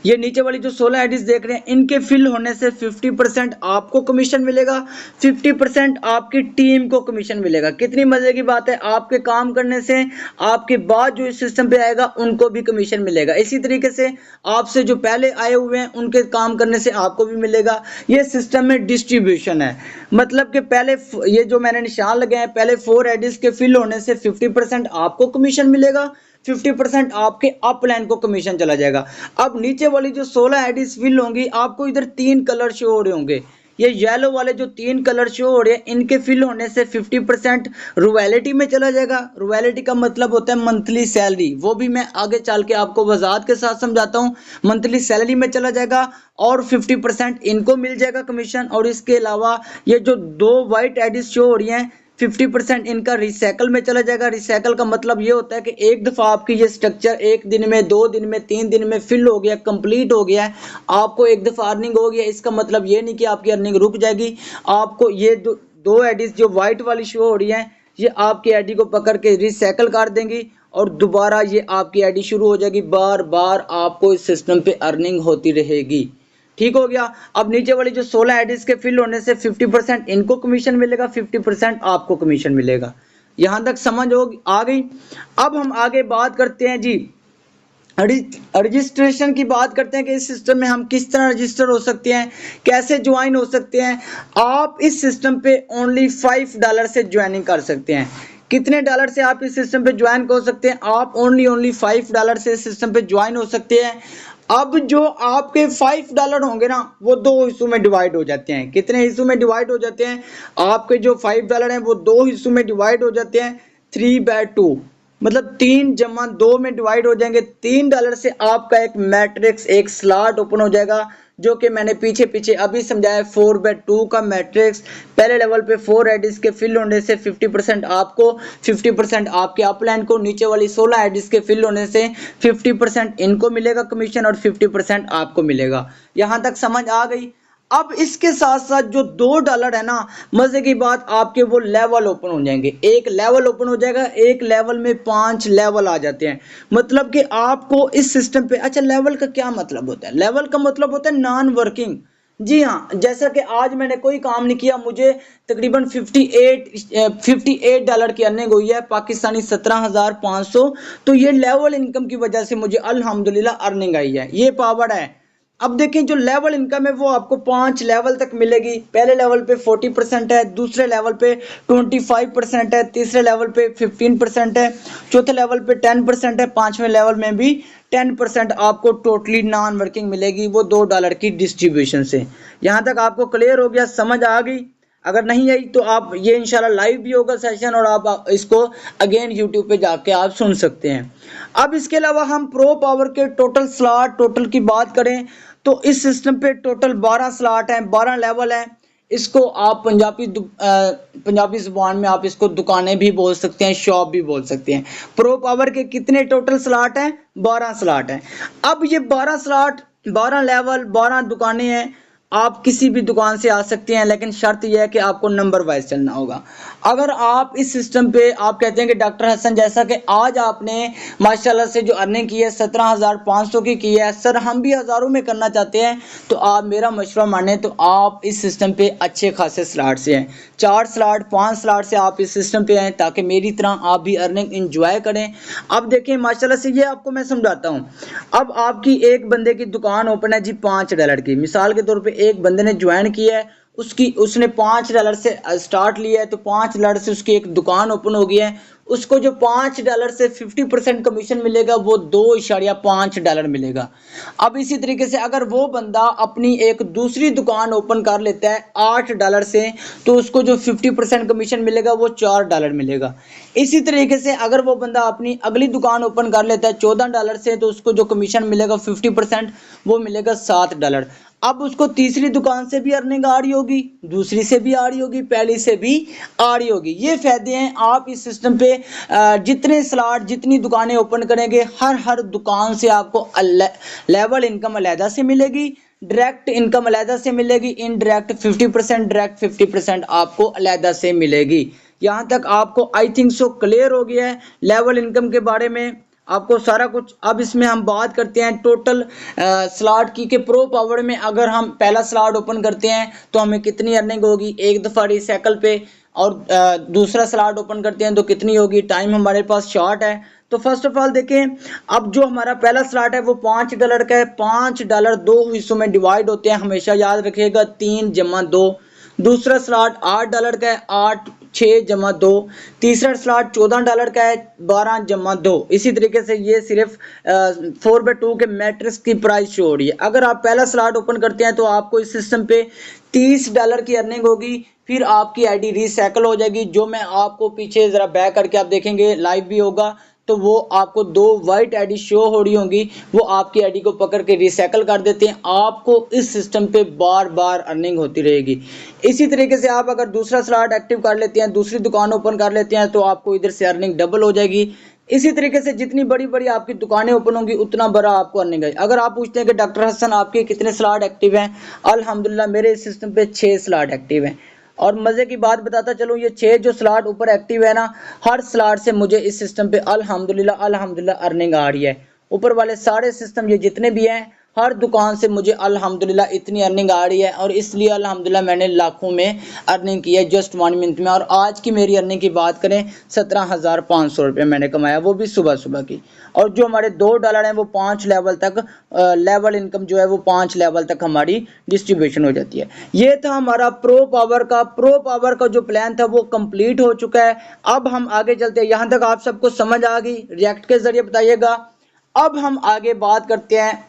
ये नीचे वाली जो 16 एडिस देख रहे हैं, इनके फिल होने से 50% आपको कमीशन मिलेगा, 50% आपकी टीम को कमीशन मिलेगा। कितनी मजे की बात है। आपके काम करने से आपके बाद जो इस सिस्टम पे आएगा उनको भी कमीशन मिलेगा। इसी तरीके से आपसे जो पहले आए हुए हैं उनके काम करने से आपको भी मिलेगा। ये सिस्टम में डिस्ट्रीब्यूशन है, मतलब कि पहले ये जो मैंने निशान लगाए हैं, पहले 4 एडिस के फिल होने से 50% आपको कमीशन मिलेगा, 50% आपके अपलाइन को कमीशन चला जाएगा। अब नीचे वाली जो 16 एडिस फिल होंगी, आपको इधर 3 कलर शो हो रहे होंगे। ये येलो वाले जो 3 कलर शो हो रहे हैं, इनके फिल होने से 50% रॉयल्टी में चला जाएगा। रॉयल्टी का मतलब होता है मंथली सैलरी, वो भी मैं आगे चल के आपको वजाहत के साथ समझाता हूँ। मंथली सैलरी में चला जाएगा और 50% इनको मिल जाएगा कमीशन। और इसके अलावा ये जो 2 वाइट एडिस शो हो रही हैं, 50% इनका रिसाइकल में चला जाएगा। रिसाइकल का मतलब ये होता है कि एक दफ़ा आपकी ये स्ट्रक्चर 1 दिन में, 2 दिन में, 3 दिन में फिल हो गया, कंप्लीट हो गया है, आपको एक दफ़ा अर्निंग हो गया। इसका मतलब ये नहीं कि आपकी अर्निंग रुक जाएगी। आपको ये दो एडिस जो वाइट वाली शो हो रही हैं, ये आपकी आईडी को पकड़ के रिसाइकल कर देंगी और दोबारा ये आपकी आईडी शुरू हो जाएगी। बार बार आपको इस सिस्टम पे अर्निंग होती रहेगी। ठीक हो गया। अब नीचे वाली जो 16 एडिस के फिल होने से 50% इनको कमीशन मिलेगा, 50% आपको कमीशन मिलेगा। यहां तक समझ आ गई। अब हम आगे बात करते हैं जी, रजिस्ट्रेशन की बात करते हैं कि इस सिस्टम में हम किस तरह रजिस्टर हो सकते हैं, कैसे ज्वाइन हो सकते हैं। आप इस सिस्टम पे ओनली $5 से ज्वाइनिंग कर सकते हैं। कितने डॉलर से आप इस सिस्टम पे ज्वाइन हो सकते हैं? आप ओनली $5 से इस सिस्टम पे ज्वाइन हो सकते हैं। अब जो आपके $5 होंगे ना, वो 2 हिस्सों में डिवाइड हो जाते हैं। कितने हिस्सों में डिवाइड हो जाते हैं? आपके जो $5 हैं वो 2 हिस्सों में डिवाइड हो जाते हैं, 3/2, मतलब 3 जमा 2 में डिवाइड हो जाएंगे। $3 से आपका एक मैट्रिक्स, एक स्लॉट ओपन हो जाएगा, जो कि मैंने पीछे अभी समझाया। 4/2 का मैट्रिक्स, पहले लेवल पे 4 एडिस के फिल होने से 50% आपको, 50% आपके अपलाइन को। नीचे वाली 16 एडिस के फिल होने से 50% इनको मिलेगा कमीशन और 50% आपको मिलेगा। यहां तक समझ आ गई। अब इसके साथ साथ जो $2 है ना, मजे की बात, आपके वो लेवल ओपन हो जाएंगे। एक लेवल ओपन हो जाएगा, एक लेवल में 5 लेवल आ जाते हैं। मतलब कि आपको इस सिस्टम पे, अच्छा लेवल का क्या मतलब होता है? लेवल का मतलब होता है नॉन वर्किंग। जी हाँ, जैसा कि आज मैंने कोई काम नहीं किया, मुझे तकरीबन $58 की अर्निंग हुई है, पाकिस्तानी 17,500। तो ये लेवल इनकम की वजह से मुझे अल्हम्दुलिल्लाह अर्निंग आई है। ये पावर है। अब देखें, जो लेवल इनकम है वो आपको 5 लेवल तक मिलेगी। पहले लेवल पे 40% है, दूसरे लेवल पे 25% है, तीसरे लेवल पे 15% है, चौथे लेवल पे 10% है, 5वें लेवल में भी 10% आपको टोटली नॉन वर्किंग मिलेगी, वो $2 की डिस्ट्रीब्यूशन से। यहाँ तक आपको क्लियर हो गया, समझ आ गई? अगर नहीं आई तो आप ये इंशाल्लाह लाइव भी होगा सेशन, और आप इसको अगेन यूट्यूब पे जाके आप सुन सकते हैं। अब इसके अलावा हम प्रो पावर के टोटल स्लॉट टोटल की बात करें तो इस सिस्टम पे टोटल 12 स्लॉट हैं, 12 लेवल हैं। इसको आप पंजाबी जुबान में आप इसको दुकानें भी बोल सकते हैं, शॉप भी बोल सकते हैं। प्रो पावर के कितने टोटल स्लॉट हैं? 12 स्लॉट हैं। अब ये 12 स्लॉट, 12 लेवल, 12 दुकानें हैं। आप किसी भी दुकान से आ सकते हैं, लेकिन शर्त यह है कि आपको नंबर वाइज चलना होगा। अगर आप इस सिस्टम पे आप कहते हैं कि डॉक्टर हसन जैसा कि आज आपने माशाल्लाह से जो अर्निंग की है 17,500 की है सर, हम भी हज़ारों में करना चाहते हैं, तो आप मेरा मशवरा माने तो आप इस सिस्टम पे अच्छे खासे स्लॉट से हैं, 4 स्लॉट 5 स्लॉट से आप इस सिस्टम पे आएँ ताकि मेरी तरह आप भी अर्निंग इंजॉय करें। अब देखें माशाल्लाह से ये आपको मैं समझाता हूँ। अब आपकी एक बंदे की दुकान ओपन है जी $5 की, मिसाल के तौर पे एक बंदे ने ज्वाइन किया है, उसने $5 से स्टार्ट लिया है, तो $5 से उसकी एक दुकान ओपन हो गई है। उसको जो $5 से 50% कमीशन मिलेगा वो $2.5 मिलेगा। अब इसी तरीके से अगर वो बंदा अपनी एक दूसरी दुकान ओपन कर लेता है $8 से, तो उसको जो 50% कमीशन मिलेगा वो $4 मिलेगा। इसी तरीके से अगर वो बंदा अपनी अगली दुकान ओपन कर लेता है $14 से, तो उसको जो कमीशन मिलेगा 50% वो मिलेगा $7। अब उसको तीसरी दुकान से भी अर्निंग आ रही होगी, दूसरी से भी आ रही होगी, पहली से भी आ रही होगी। ये फायदे हैं आप इस सिस्टम पे जितने स्लॉट जितनी दुकानें ओपन करेंगे हर दुकान से आपको लेवल इनकम अलहदा से मिलेगी, डायरेक्ट इनकम अलहदा से मिलेगी, इनडायरेक्ट 50%, डायरेक्ट 50% आपको अलहदा से मिलेगी। यहाँ तक आपको आई थिंक सो क्लियर हो गया है लेवल इनकम के बारे में, आपको सारा कुछ। अब इसमें हम बात करते हैं टोटल स्लॉट की कि प्रो पावर में अगर हम पहला स्लॉट ओपन करते हैं तो हमें कितनी अर्निंग होगी एक दफ़ा रिसाइकल पे, और दूसरा स्लॉट ओपन करते हैं तो कितनी होगी। टाइम हमारे पास शॉर्ट है, तो फर्स्ट ऑफ ऑल देखें, अब जो हमारा पहला स्लॉट है वो $5 का है। $5 दो हिस्सों में डिवाइड होते हैं, हमेशा याद रखिएगा, 3 जमा 2। दूसरा स्लॉट $8 का है, 8 6 जमा 2। तीसरा स्लॉट $14 का है, 12 जमा 2। इसी तरीके से ये सिर्फ 4/2 के मैट्रिक्स की प्राइस शो हो रही है। अगर आप पहला स्लॉट ओपन करते हैं तो आपको इस सिस्टम पे $30 की अर्निंग होगी, फिर आपकी आईडी रिसाइकल हो जाएगी। जो मैं आपको पीछे ज़रा बैक करके आप देखेंगे लाइव भी होगा, तो वो आपको 2 वाइट आईडी शो हो रही होंगी, वो आपकी आईडी को पकड़ के रिसाइकल कर देते हैं। आपको इस सिस्टम पे बार बार अर्निंग होती रहेगी। इसी तरीके से आप अगर दूसरा स्लॉट एक्टिव कर लेते हैं, दूसरी दुकान ओपन कर लेते हैं, तो आपको इधर से अर्निंग डबल हो जाएगी। इसी तरीके से जितनी बड़ी बड़ी आपकी दुकानें ओपन होंगी उतना बड़ा आपको अर्निंग है। अगर आप पूछते हैं कि डॉक्टर हसन आपके कितने स्लॉट एक्टिव हैं, अल्हम्दुलिल्लाह मेरे इस सिस्टम पे 6 स्लॉट एक्टिव हैं। और मज़े की बात बताता चलूँ, ये 6 जो स्लॉट ऊपर एक्टिव है ना, हर स्लॉट से मुझे इस सिस्टम पे अल्हम्दुलिल्लाह अर्निंग आ रही है। ऊपर वाले सारे सिस्टम ये जितने भी हैं, हर दुकान से मुझे अल्हम्दुलिल्लाह इतनी अर्निंग आ रही है, और इसलिए अल्हम्दुलिल्लाह मैंने लाखों में अर्निंग की है जस्ट 1 मंथ में। और आज की मेरी अर्निंग की बात करें, 17,500 रुपये मैंने कमाया, वो भी सुबह सुबह की। और जो हमारे $2 हैं वो 5 लेवल तक लेवल इनकम जो है वो 5 लेवल तक हमारी डिस्ट्रीब्यूशन हो जाती है। ये था हमारा प्रो पावर का जो प्लान था वो कंप्लीट हो चुका है। अब हम आगे चलते हैं। यहाँ तक आप सबको समझ आ गई? रिएक्ट के जरिए बताइएगा। अब हम आगे बात करते हैं,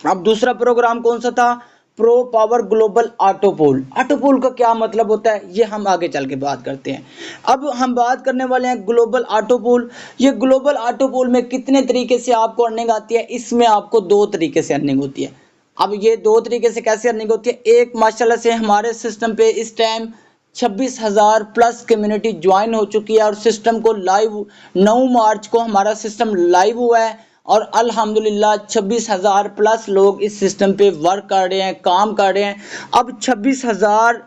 अब दूसरा प्रोग्राम कौन सा था? Pro power global autopool. Autopool का क्या मतलब होता है ये हम आगे चल के बात करते हैं। अब हम बात करने वाले हैं ग्लोबल ऑटोपूल। ये ग्लोबल ऑटोपूल में कितने तरीके से आपको अर्निंग आती है? इसमें आपको 2 तरीके से अर्निंग होती है। अब ये 2 तरीके से कैसे अर्निंग होती है? एक, माशाल्लाह से हमारे सिस्टम पे इस टाइम 26,000 प्लस कम्युनिटी ज्वाइन हो चुकी है, और सिस्टम को लाइव 9 मार्च को हमारा सिस्टम लाइव हुआ है, और अल्हम्दुलिल्लाह 26,000 प्लस लोग इस सिस्टम पे वर्क कर रहे हैं, काम कर रहे हैं। अब 26,000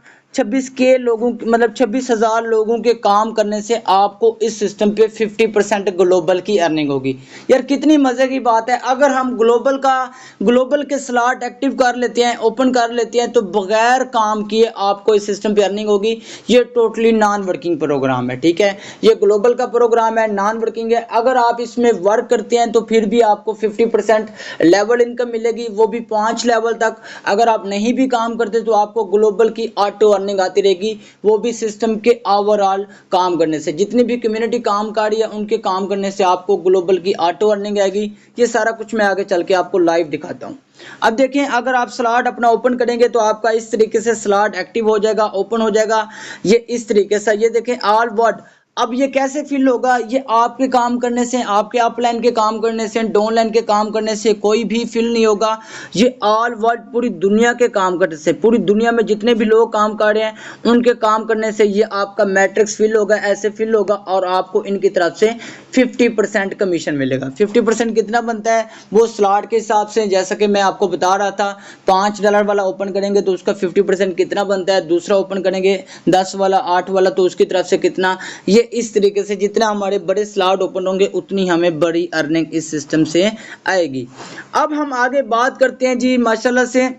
लोगों मतलब 26,000 लोगों के काम करने से आपको इस सिस्टम पे 50% ग्लोबल की अर्निंग होगी। यार कितनी मज़े की बात है। अगर हम ग्लोबल के स्लॉट एक्टिव कर लेते हैं, ओपन कर लेते हैं, तो बगैर काम किए आपको इस सिस्टम पे अर्निंग होगी। ये टोटली नॉन वर्किंग प्रोग्राम है, ठीक है। ये ग्लोबल का प्रोग्राम है, नॉन वर्किंग है। अगर आप इसमें वर्क करते हैं तो फिर भी आपको 50% लेवल इनकम मिलेगी, वो भी 5 लेवल तक। अगर आप नहीं भी काम करते तो आपको ग्लोबल की ऑटो अर्निंग आती रहेगी, वो भी सिस्टम के ओवरऑल काम करने से। जितनी भी कम्युनिटी काम कर रही है उनके काम करने से आपको ग्लोबल की ऑटो अर्निंग आएगी। ये सारा कुछ मैं आगे चल के आपको लाइव दिखाता हूँ। अब देखें, अगर आप स्लॉट अपना ओपन करेंगे तो आपका इस तरीके से स्लॉट एक्टिव हो जाएगा, ओपन हो जाएगा। ये इस तरीके से, ये देखें ऑल वर्ड अब ये कैसे फिल होगा, ये आपके काम करने से, आपके अपलाइन के काम करने से, डाउनलाइन के काम करने से कोई भी फिल नहीं होगा। ये ऑल वर्ल्ड पूरी दुनिया के काम करने से, पूरी दुनिया में जितने भी लोग काम कर रहे हैं उनके काम करने से ये आपका मैट्रिक्स फिल होगा, ऐसे फिल होगा और आपको इनकी तरफ से 50% कमीशन मिलेगा। 50% कितना बनता है, वो स्लॉट के हिसाब से, जैसा कि मैं आपको बता रहा था, $5 वाला ओपन करेंगे तो उसका 50% कितना बनता है, दूसरा ओपन करेंगे 10 वाला, 8 वाला, तो उसकी तरफ से कितना। ये इस तरीके से जितना हमारे बड़े स्लॉट ओपन होंगे उतनी हमें बड़ी अर्निंग इस सिस्टम से आएगी। अब हम आगे बात करते हैं जी माशाल्लाह से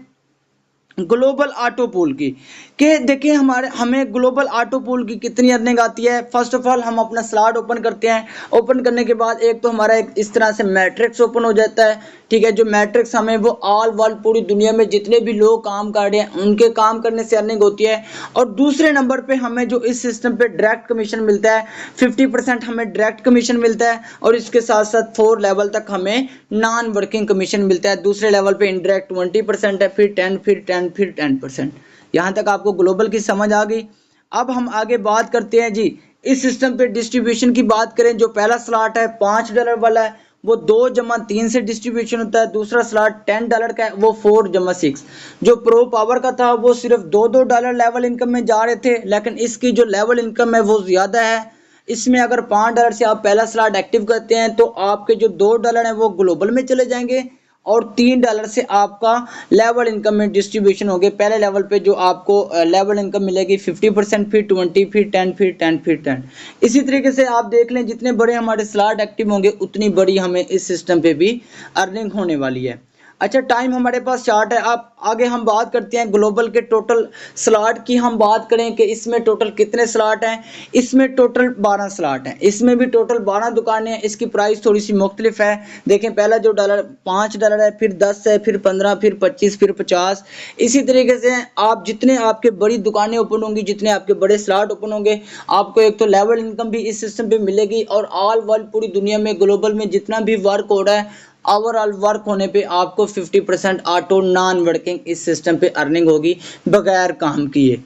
ग्लोबल ऑटो पूल की, कि देखिए हमें ग्लोबल ऑटो पूल की कितनी अर्निंग आती है। फर्स्ट ऑफ ऑल हम अपना स्लॉट ओपन करते हैं, ओपन करने के बाद एक तो हमारा एक इस तरह से मैट्रिक्स ओपन हो जाता है, ठीक है। जो मैट्रिक्स हमें वो ऑल वर्ल्ड पूरी दुनिया में जितने भी लोग काम कर रहे हैं उनके काम करने से अर्निंग होती है। और दूसरे नंबर पे हमें जो इस सिस्टम पे डायरेक्ट कमीशन मिलता है 50% हमें डायरेक्ट कमीशन मिलता है, और इसके साथ साथ 4 लेवल तक हमें नॉन वर्किंग कमीशन मिलता है। दूसरे लेवल पे इनडायरेक्ट 20% है, फिर 10, फिर 10, फिर 10%। यहाँ तक आपको ग्लोबल की समझ आ गई। अब हम आगे बात करते हैं जी इस सिस्टम पे डिस्ट्रीब्यूशन की बात करें। जो पहला स्लॉट है $5 वाला है वो 2-3 से डिस्ट्रीब्यूशन होता है। दूसरा स्लॉट $10 का है वो 4-6। जो प्रो पावर का था वो सिर्फ $2 लेवल इनकम में जा रहे थे, लेकिन इसकी जो लेवल इनकम है वो ज़्यादा है। इसमें अगर $5 से आप पहला स्लॉट एक्टिव करते हैं तो आपके जो $2 हैं वो ग्लोबल में चले जाएंगे, और $3 से आपका लेवल इनकम में डिस्ट्रीब्यूशन होगी। पहले लेवल पे जो आपको लेवल इनकम मिलेगी 50%, फिर 20, फिर 10, फिर 10, फिर 10। इसी तरीके से आप देख लें जितने बड़े हमारे स्लॉट एक्टिव होंगे उतनी बड़ी हमें इस सिस्टम पे भी अर्निंग होने वाली है। अच्छा, टाइम हमारे पास शार्ट है। अब आगे हम बात करते हैं ग्लोबल के टोटल स्लॉट की। हम बात करें कि इसमें टोटल कितने स्लॉट हैं। इसमें टोटल 12 स्लॉट हैं, इसमें भी टोटल 12 दुकानें हैं। इसकी प्राइस थोड़ी सी मुख्तलिफ है। देखें, पहला जो $5 है, फिर 10 है, फिर 15, फिर 25, फिर 50। इसी तरीके से आप जितने आपके बड़ी दुकानें ओपन होंगी, जितने आपके बड़े स्लॉट ओपन होंगे, आपको एक तो लेवल इनकम भी इस सिस्टम पे मिलेगी, और ऑल वर्ल्ड पूरी दुनिया में ग्लोबल में जितना भी वर्क हो रहा है ओवरऑल वर्क होने पे आपको 50% ऑटो नॉन वर्किंग इस सिस्टम पे अर्निंग होगी बगैर काम किए,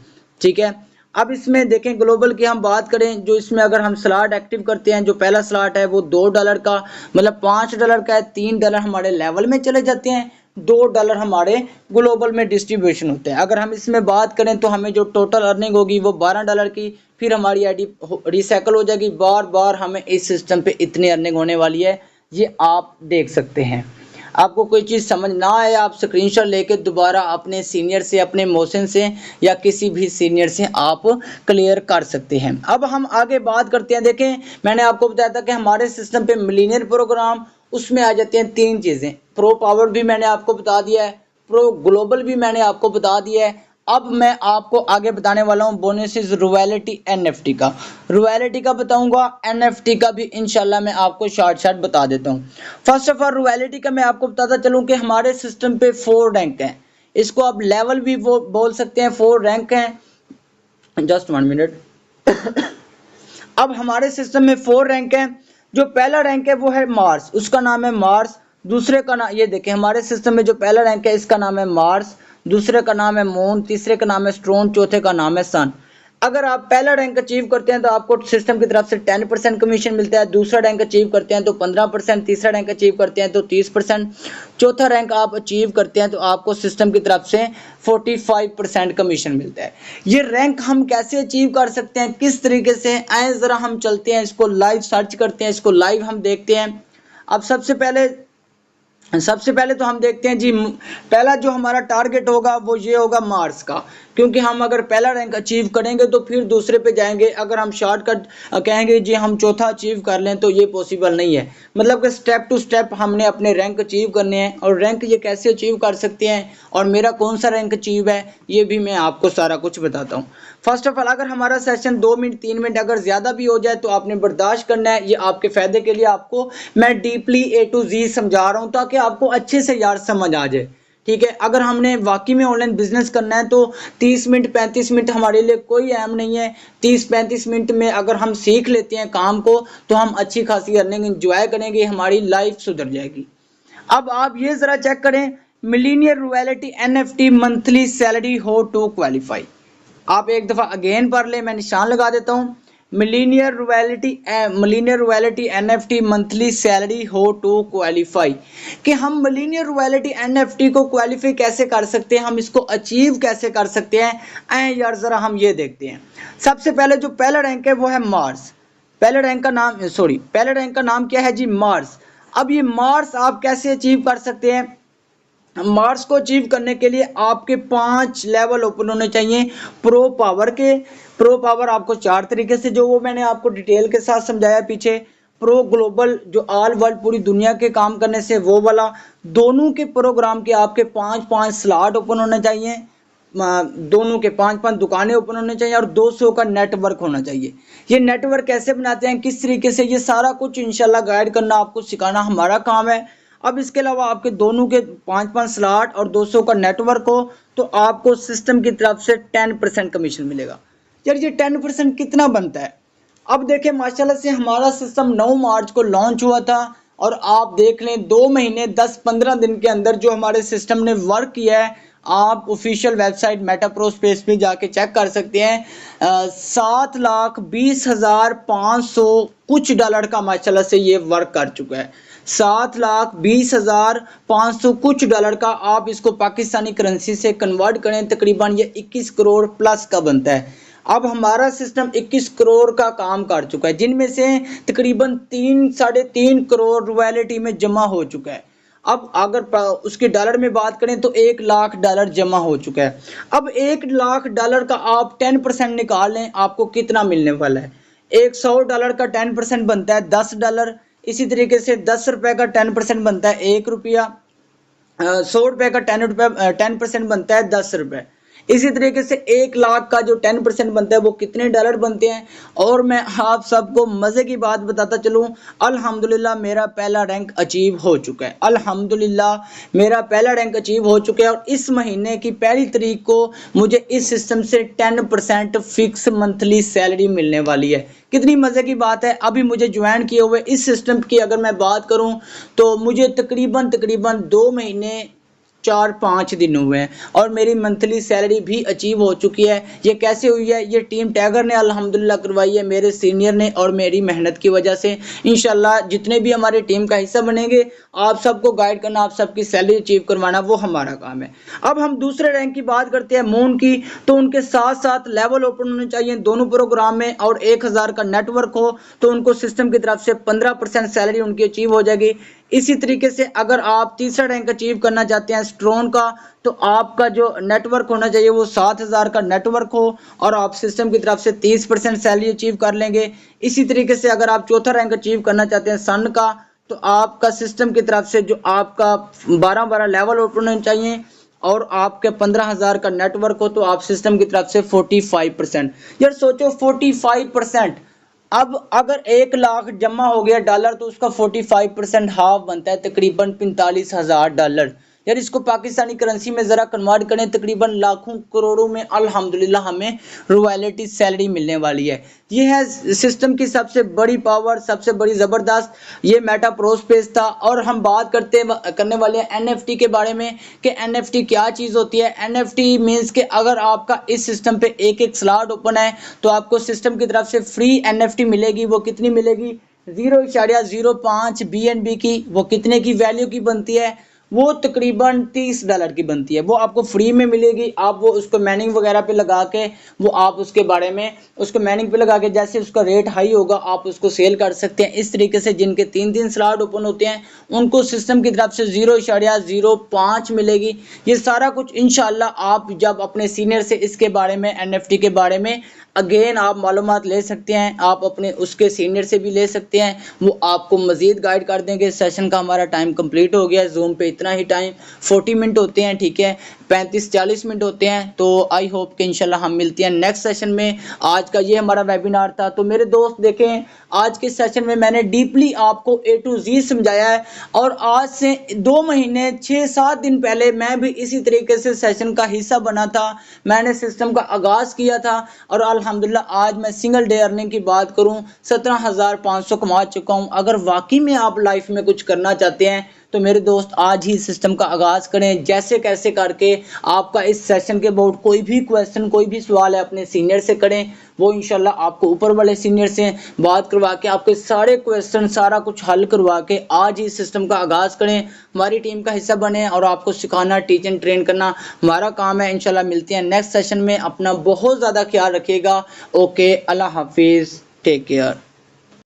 ठीक है। अब इसमें देखें ग्लोबल की हम बात करें, जो इसमें अगर हम स्लॉट एक्टिव करते हैं, जो पहला स्लॉट है वो $2 का, मतलब $5 का है, $3 हमारे लेवल में चले जाते हैं, $2 हमारे ग्लोबल में डिस्ट्रीब्यूशन होते हैं। अगर हम इसमें बात करें तो हमें जो टोटल अर्निंग होगी वो $12 की, फिर हमारी आईडी रिसाइकल हो जाएगी। बार बार हमें इस सिस्टम पे इतनी अर्निंग होने वाली है, ये आप देख सकते हैं। आपको कोई चीज़ समझ ना आए, आप स्क्रीनशॉट लेके दोबारा अपने सीनियर से, अपने मोशन से या किसी भी सीनियर से आप क्लियर कर सकते हैं। अब हम आगे बात करते हैं। देखें, मैंने आपको बताया था कि हमारे सिस्टम पे मिलीनियर प्रोग्राम, उसमें आ जाते हैं 3 चीज़ें। प्रो पावर भी मैंने आपको बता दिया है, प्रो ग्लोबल भी मैंने आपको बता दिया है। अब मैं आपको आगे बताने वाला हूँ बोनसेस रॉयल्टी एनएफटी का। रॉयल्टी का बताऊंगा, एनएफटी का भी इंशाल्लाह मैं आपको शॉर्ट बता देता हूँ। फर्स्ट ऑफ ऑल रॉयल्टी का मैं आपको बताता चलूँ कि हमारे सिस्टम पे 4 रैंक हैं। इसको आप लेवल भी वो बोल सकते हैं, 4 रैंक हैं। Just 1 minute. अब हमारे सिस्टम में 4 रैंक हैं। जो पहला रैंक है वो है मार्स, उसका नाम है मार्स। दूसरे का नाम, ये देखें, हमारे सिस्टम में जो पहला रैंक है इसका नाम है मार्स, दूसरे का नाम है मून, तीसरे का नाम है स्टोन, चौथे का नाम है सन। अगर आप पहला रैंक अचीव करते हैं तो आपको सिस्टम की तरफ से 10% कमीशन मिलता है। दूसरा रैंक अचीव करते हैं तो 15%, तीसरा रैंक अचीव करते हैं तो 30%, चौथा रैंक आप अचीव करते हैं तो आपको सिस्टम की तरफ से 45% कमीशन मिलता है। ये रैंक हम कैसे अचीव कर सकते हैं, किस तरीके से, आए ज़रा हम चलते हैं, इसको लाइव सर्च करते हैं, इसको लाइव हम देखते हैं। अब सबसे पहले तो हम देखते हैं जी, पहला जो हमारा टारगेट होगा वो ये होगा मार्स का, क्योंकि हम अगर पहला रैंक अचीव करेंगे तो फिर दूसरे पे जाएंगे। अगर हम शॉर्टकट कहेंगे जी हम चौथा अचीव कर लें तो ये पॉसिबल नहीं है। मतलब कि स्टेप टू स्टेप हमने अपने रैंक अचीव करने हैं, और रैंक ये कैसे अचीव कर सकते हैं और मेरा कौन सा रैंक अचीव है ये भी मैं आपको सारा कुछ बताता हूँ। फर्स्ट ऑफ ऑल, अगर हमारा सेशन 2 मिनट 3 मिनट अगर ज़्यादा भी हो जाए तो आपने बर्दाश्त करना है। ये आपके फ़ायदे के लिए आपको मैं डीपली A to Z समझा रहा हूँ ताकि आपको अच्छे से यार समझ आ जाए, ठीक है। अगर हमने वाकई में ऑनलाइन बिजनेस करना है तो 30 मिनट 35 मिनट हमारे लिए कोई अहम नहीं है। 30-35 मिनट में अगर हम सीख लेते हैं काम को तो हम अच्छी खासी अर्निंग एंजॉय करेंगे, हमारी लाइफ सुधर जाएगी। अब आप ये ज़रा चेक करें, millionaire royalty NFT monthly salary हो टू क्वालिफाई। आप एक दफ़ा अगेन पढ़ लें, मैं निशान लगा देता हूँ। Millionaire royalty NFT monthly salary हो टू क्वालिफाई, कि हम मिलीनियर रॉयल्टी एनएफटी को क्वालिफाई कैसे कर सकते हैं, हम इसको अचीव कैसे कर सकते हैं। यार जरा हम ये देखते हैं। सबसे पहले जो पहला रैंक है वो है मार्स। पहले रैंक का नाम क्या है जी? मार्स। अब ये मार्स आप कैसे अचीव कर सकते हैं? मार्स को अचीव करने के लिए आपके 5 लेवल ओपन होने चाहिए प्रो पावर के। प्रो पावर आपको 4 तरीके से, जो वो मैंने आपको डिटेल के साथ समझाया पीछे। प्रो ग्लोबल जो ऑल वर्ल्ड पूरी दुनिया के काम करने से वो वाला, दोनों के प्रोग्राम के आपके 5-5 स्लॉट ओपन होने चाहिए, दोनों के 5-5 दुकानें ओपन होने चाहिए और 200 का नेटवर्क होना चाहिए। ये नेटवर्क कैसे बनाते हैं, किस तरीके से, ये सारा कुछ इंशाल्लाह गाइड करना, आपको सिखाना हमारा काम है। अब इसके अलावा आपके दोनों के 5-5 स्लॉट और 200 का नेटवर्क हो तो आपको सिस्टम की तरफ से 10% कमीशन मिलेगा। यार ये 10% कितना बनता है? अब देखें माशाल्लाह से हमारा सिस्टम 9 मार्च को लॉन्च हुआ था और आप देख लें 2 महीने 10-15 दिन के अंदर जो हमारे सिस्टम ने वर्क किया है, आप ऑफिशियल वेबसाइट मेटाप्रो स्पेस पे जाके चेक कर सकते हैं। 7,20,500 कुछ डॉलर का माशाल्लाह से ये वर्क कर चुका है। 7,20,500 कुछ डॉलर का, आप इसको पाकिस्तानी करेंसी से कन्वर्ट करें तकरीबन ये 21 करोड़ प्लस का बनता है। अब हमारा सिस्टम 21 करोड़ का काम कर चुका है, जिनमें से तकरीबन 3-3.5 करोड़ रॉयल्टी में जमा हो चुका है। अब अगर उसके डॉलर में बात करें तो 1 लाख डॉलर जमा हो चुका है। अब 1 लाख डॉलर का आप 10% निकाल लें, आपको कितना मिलने वाला है? 100 डॉलर का 10% बनता है 10 डॉलर। इसी तरीके से 10 रुपए का 10% बनता है 1 रुपया। 100 रुपए का 10% बनता है 10 रुपए। इसी तरीके से 1 लाख का जो 10% बनता है वो कितने डॉलर बनते हैं? और मैं आप सबको मज़े की बात बताता चलूँ, अल्हम्दुलिल्लाह मेरा पहला रैंक अचीव हो चुका है। अल्हम्दुलिल्लाह मेरा पहला रैंक अचीव हो चुका है और इस महीने की 1 तारीख को मुझे इस सिस्टम से 10% फिक्स मंथली सैलरी मिलने वाली है। कितनी मज़े की बात है। अभी मुझे ज्वाइन किए हुए इस सिस्टम की अगर मैं बात करूं तो मुझे तकरीबन 2 महीने 4-5 दिन हुए हैं और मेरी मंथली सैलरी भी अचीव हो चुकी है। ये कैसे हुई है? ये टीम टैगर ने अल्हम्दुलिल्लाह करवाई है, मेरे सीनियर ने, और मेरी मेहनत की वजह से। इंशाल्लाह जितने भी हमारी टीम का हिस्सा बनेंगे, आप सबको गाइड करना, आप सबकी सैलरी अचीव करवाना, वो हमारा काम है। अब हम दूसरे रैंक की बात करते हैं मून की, तो उनके साथ साथ लेवल ओपन होने चाहिए दोनों प्रोग्राम में और 1000 का नेटवर्क हो तो उनको सिस्टम की तरफ से 15% सैलरी उनकी अचीव हो जाएगी। इसी तरीके से अगर आप तीसरा रैंक अचीव करना चाहते हैं स्ट्रॉन का, तो आपका जो नेटवर्क होना चाहिए वो 7000 का नेटवर्क हो और आप सिस्टम की तरफ से 30% सैलरी अचीव कर लेंगे। इसी तरीके से अगर आप चौथा रैंक अचीव करना चाहते हैं सन का, तो आपका सिस्टम की तरफ से जो आपका 12 लेवल ओपन होने चाहिए और आपके 15,000 का नेटवर्क हो तो आप सिस्टम की तरफ से 45%। यार सोचो 45%। अब अगर 1 लाख जमा हो गया डॉलर तो उसका 45% हाफ बनता है तकरीबन 45,000 डॉलर। यार इसको पाकिस्तानी करेंसी में ज़रा कन्वर्ट करें, तकरीबन लाखों करोड़ों में अल्हम्दुलिल्लाह हमें रॉयल्टी सैलरी मिलने वाली है। ये है सिस्टम की सबसे बड़ी पावर, सबसे बड़ी ज़बरदस्त। ये मेटा प्रो स्पेस था और हम बात करने वाले हैं एनएफटी के बारे में कि एनएफटी क्या चीज़ होती है। एनएफटी मीन्स कि अगर आपका इस सिस्टम पे एक स्लॉट ओपन है तो आपको सिस्टम की तरफ से फ्री एनएफटी मिलेगी। वो कितनी मिलेगी? 0.05 BNB की। वो कितने की वैल्यू की बनती है? वो तकरीबन 30 डॉलर की बनती है। वो आपको फ्री में मिलेगी। आप वो उसको मैनिंग वगैरह पे लगा के वो आप उसके बारे में उसको मैनिंग पे लगा के जैसे उसका रेट हाई होगा आप उसको सेल कर सकते हैं। इस तरीके से जिनके 3 स्लॉट ओपन होते हैं उनको सिस्टम की तरफ से 0.05 मिलेगी। ये सारा कुछ इंशाल्लाह आप जब अपने सीनियर से इसके बारे में एनएफटी के बारे में अगेन आप मालूमात ले सकते हैं। आप अपने उसके सीनियर से भी ले सकते हैं, वो आपको मज़ीद गाइड कर देंगे। सेशन का हमारा टाइम कंप्लीट हो गया है। जूम पे इतना ही टाइम 40 मिनट होते हैं, ठीक है, 35-40 मिनट होते हैं। तो आई होप कि इंशाल्लाह हम मिलते हैं नेक्स्ट सेशन में। आज का ये हमारा वेबिनार था। तो मेरे दोस्त देखें, आज के सेशन में मैंने डीपली आपको A to Z समझाया है और आज से 2 महीने 6-7 दिन पहले मैं भी इसी तरीके से सेशन का हिस्सा बना था। मैंने सिस्टम का आगाज़ किया था और अल्हम्दुलिल्लाह आज मैं सिंगल डे अर्निंग की बात करूं 17,500 कमा चुका हूं। अगर वाकई में आप लाइफ में कुछ करना चाहते हैं तो मेरे दोस्त आज ही सिस्टम का आगाज़ करें। जैसे कैसे करके आपका इस सेशन के अबाउट कोई भी क्वेश्चन, कोई भी सवाल है अपने सीनियर से करें, वो इंशाल्लाह आपको ऊपर वाले सीनियर से बात करवा के आपके सारे क्वेश्चन सारा कुछ हल करवा के आज ही सिस्टम का आगाज़ करें। हमारी टीम का हिस्सा बने और आपको सिखाना, टीच एंड ट्रेन करना हमारा काम है। इंशाल्लाह मिलते हैं नेक्स्ट सेशन में। अपना बहुत ज़्यादा ख्याल रखिएगा। ओके, अल्लाह हाफिज़, टेक केयर।